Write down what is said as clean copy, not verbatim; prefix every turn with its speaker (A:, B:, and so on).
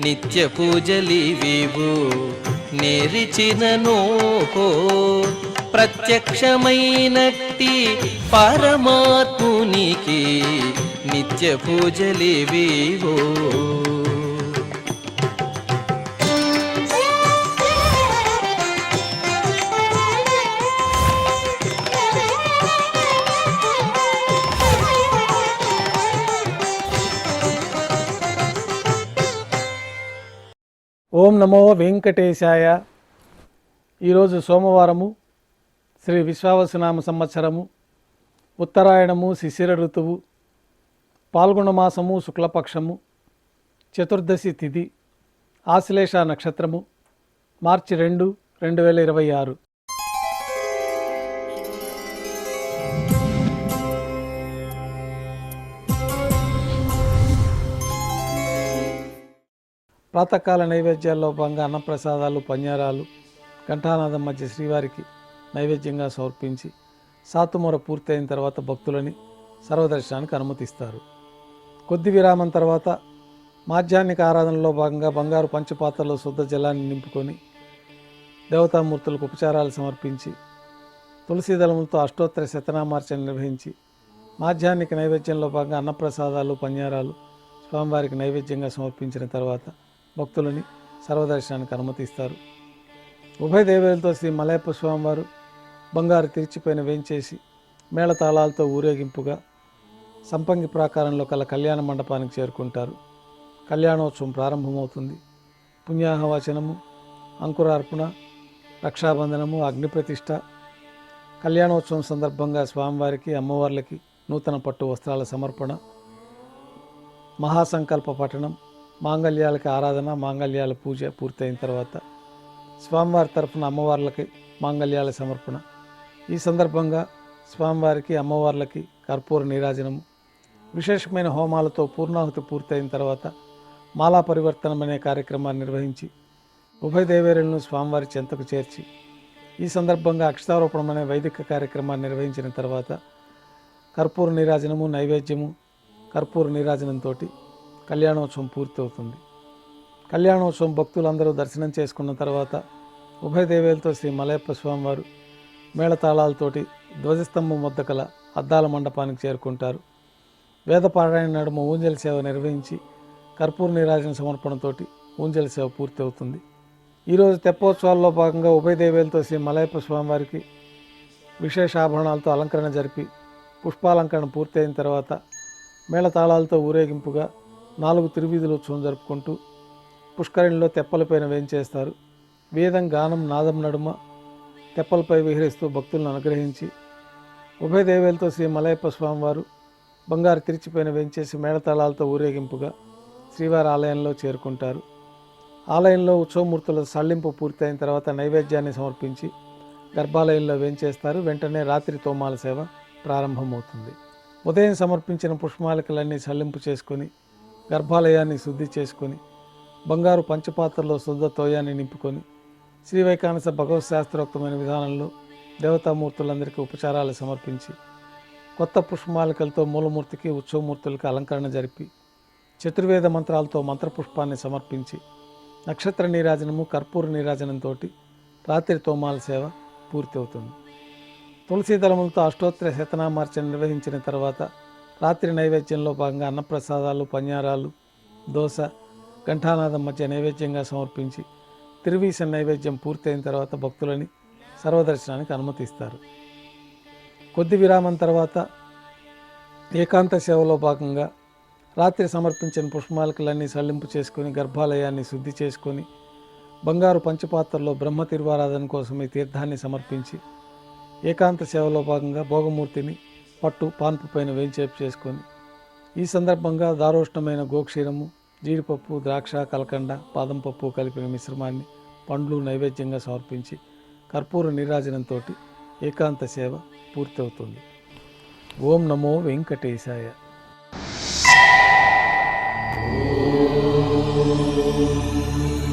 A: నిత్య పూజలివివు నేరిచినను ప్రత్యక్షమైనట్టి పరమాత్మునికి నిత్య పూజలివివో.
B: ఓం నమో వెంకటేశాయ. ఈరోజు సోమవారము, శ్రీ విశ్వావసునామ సంవత్సరము, ఉత్తరాయణము, శిశిర ఋతువు, పాల్గొన మాసము, శుక్లపక్షము, చతుర్దశి తిథి, ఆశ్లేష నక్షత్రము, మార్చి 2, 2026. ప్రాతకాల నైవేద్యాల్లో భాగంగా అన్నప్రసాదాలు, పన్యారాలు, ఘంటానాదం మధ్య శ్రీవారికి నైవేద్యంగా సమర్పించి సాతుమూర పూర్తయిన తర్వాత భక్తులని సర్వదర్శనానికి అనుమతిస్తారు. కొద్ది విరామం తర్వాత మాధ్యాహ్నిక ఆరాధనలో భాగంగా బంగారు పంచపాత్రలో శుద్ధ జలాన్ని నింపుకొని దేవతామూర్తులకు ఉపచారాలు సమర్పించి తులసి దళములతో అష్టోత్తర శతనామార్చన నిర్వహించి మాధ్యాహ్నిక నైవేద్యంలో భాగంగా అన్నప్రసాదాలు, పన్యారాలు స్వామివారికి నైవేద్యంగా సమర్పించిన తర్వాత భక్తులని సర్వదర్శనానికి అనుమతిస్తారు. ఉభయ దేవేలతో శ్రీ మలయప్ప స్వామివారు బంగారు తిరిచిపైన వేంచేసి మేళతాళాలతో ఊరేగింపుగా సంపంగి ప్రాకారంలో కల కళ్యాణ మండపానికి చేరుకుంటారు. కళ్యాణోత్సవం ప్రారంభమవుతుంది. పుణ్యాహవచనము, అంకురార్పణ, రక్షాబంధనము, అగ్నిప్రతిష్ఠ, కళ్యాణోత్సవం సందర్భంగా స్వామివారికి, అమ్మవార్లకి నూతన పట్టు వస్త్రాల సమర్పణ, మహాసంకల్ప పఠనం, మాంగళ్యాలకి ఆరాధన, మాంగళ్యాల పూజ పూర్తయిన తర్వాత స్వామివారి తరఫున అమ్మవార్లకి మాంగళ్యాల సమర్పణ. ఈ సందర్భంగా స్వామివారికి, అమ్మవార్లకి కర్పూర నీరాజనము, విశేషమైన హోమాలతో పూర్ణాహుతి పూర్తయిన తర్వాత మాలా పరివర్తనం అనే కార్యక్రమాన్ని నిర్వహించి ఉభయ దేవేరులను స్వామివారి చెంతకు చేర్చి ఈ సందర్భంగా అక్షతారోపణం అనే వైదిక కార్యక్రమాన్ని నిర్వహించిన తర్వాత కర్పూర నీరాజనము, నైవేద్యము, కర్పూర నీరాజనంతో కళ్యాణోత్సవం పూర్తవుతుంది. కళ్యాణోత్సవం భక్తులందరూ దర్శనం చేసుకున్న తర్వాత ఉభయ దేవేలతో శ్రీ మలయప్ప స్వామివారు మేళతాళాలతోటి ధ్వజస్తంభం వద్ద కల అద్దాల మండపానికి చేరుకుంటారు. వేదపారాయణ నడుమ ఊంజలి సేవ నిర్వహించి కర్పూర నీరాజన సమర్పణతోటి ఊంజలి సేవ పూర్తి అవుతుంది. ఈరోజు తెప్పోత్సవాల్లో భాగంగా ఉభయ దేవేలతో శ్రీ మలయప్ప స్వామివారికి విశేష ఆభరణాలతో అలంకరణ జరిపి పుష్పాలంకరణ పూర్తయిన తర్వాత మేళతాళాలతో ఊరేగింపుగా 4 తిరువీధుల ఉత్సవం జరుపుకుంటూ పుష్కరిణిలో తెప్పలపైన వేంచేస్తారు. వేదం, గానం, నాదం నడుమ తెప్పలపై విహరిస్తూ భక్తులను అనుగ్రహించి ఉభయ దేవేలతో శ్రీ మలయప్ప స్వామివారు బంగారు తిరిచిపైన వేంచేసి మేళతాళాలతో ఊరేగింపుగా శ్రీవారి ఆలయంలో చేరుకుంటారు. ఆలయంలో ఉత్సవమూర్తుల సళ్లింపు పూర్తయిన తర్వాత నైవేద్యాన్ని సమర్పించి గర్భాలయంలో వేంచేస్తారు. వెంటనే రాత్రి తోమాల సేవ ప్రారంభమవుతుంది. ఉదయం సమర్పించిన పుష్పమాలికలన్నీ సళ్లింపు చేసుకొని గర్భాలయాన్ని శుద్ధి చేసుకొని బంగారు పంచపాత్రలో శుద్ధ తోయాన్ని నింపుకొని శ్రీవైకానస భగవత్ శాస్త్రోక్తమైన విధానంలో దేవతామూర్తులందరికీ ఉపచారాలు సమర్పించి కొత్త పుష్పమాలికలతో మూలమూర్తికి, ఉత్సవమూర్తులకి అలంకరణ జరిపి చతుర్వేద మంత్రాలతో మంత్రపుష్పాన్ని సమర్పించి నక్షత్ర నీరాజనము, కర్పూర నీరాజనంతో రాత్రి తోమాల సేవ పూర్తి అవుతుంది. తులసీ దళములతో అష్టోత్తర శతనామార్చన నిర్వహించిన తర్వాత రాత్రి నైవేద్యంలో భాగంగా అన్నప్రసాదాలు, పన్యారాలు, దోశ, ఘంటానాదం మధ్య నైవేద్యంగా సమర్పించి తిరువీస నైవేద్యం పూర్తయిన తర్వాత భక్తులని సర్వదర్శనానికి అనుమతిస్తారు. కొద్ది విరామం తర్వాత ఏకాంత సేవలో భాగంగా రాత్రి సమర్పించిన పుష్పమాలికలన్నీ సళ్లింపు చేసుకొని గర్భాలయాన్ని శుద్ధి చేసుకొని బంగారు పంచపాత్రలో బ్రహ్మ తిరువారాధన కోసం ఈ తీర్థాన్ని సమర్పించి ఏకాంత సేవలో భాగంగా భోగమూర్తిని పట్టు పాన్పు పైన వేంచేపు చేసుకొని ఈ సందర్భంగా దారోష్ణమైన గోక్షీరము, జీడిపప్పు, ద్రాక్ష, కలకండ, బాదం పప్పు కలిపిన మిశ్రమాన్ని పండ్లు నైవేద్యంగా సమర్పించి కర్పూర నీరాజనంతో ఏకాంత సేవ పూర్తవుతుంది. ఓం నమో వెంకటేశాయ.
A: ఓం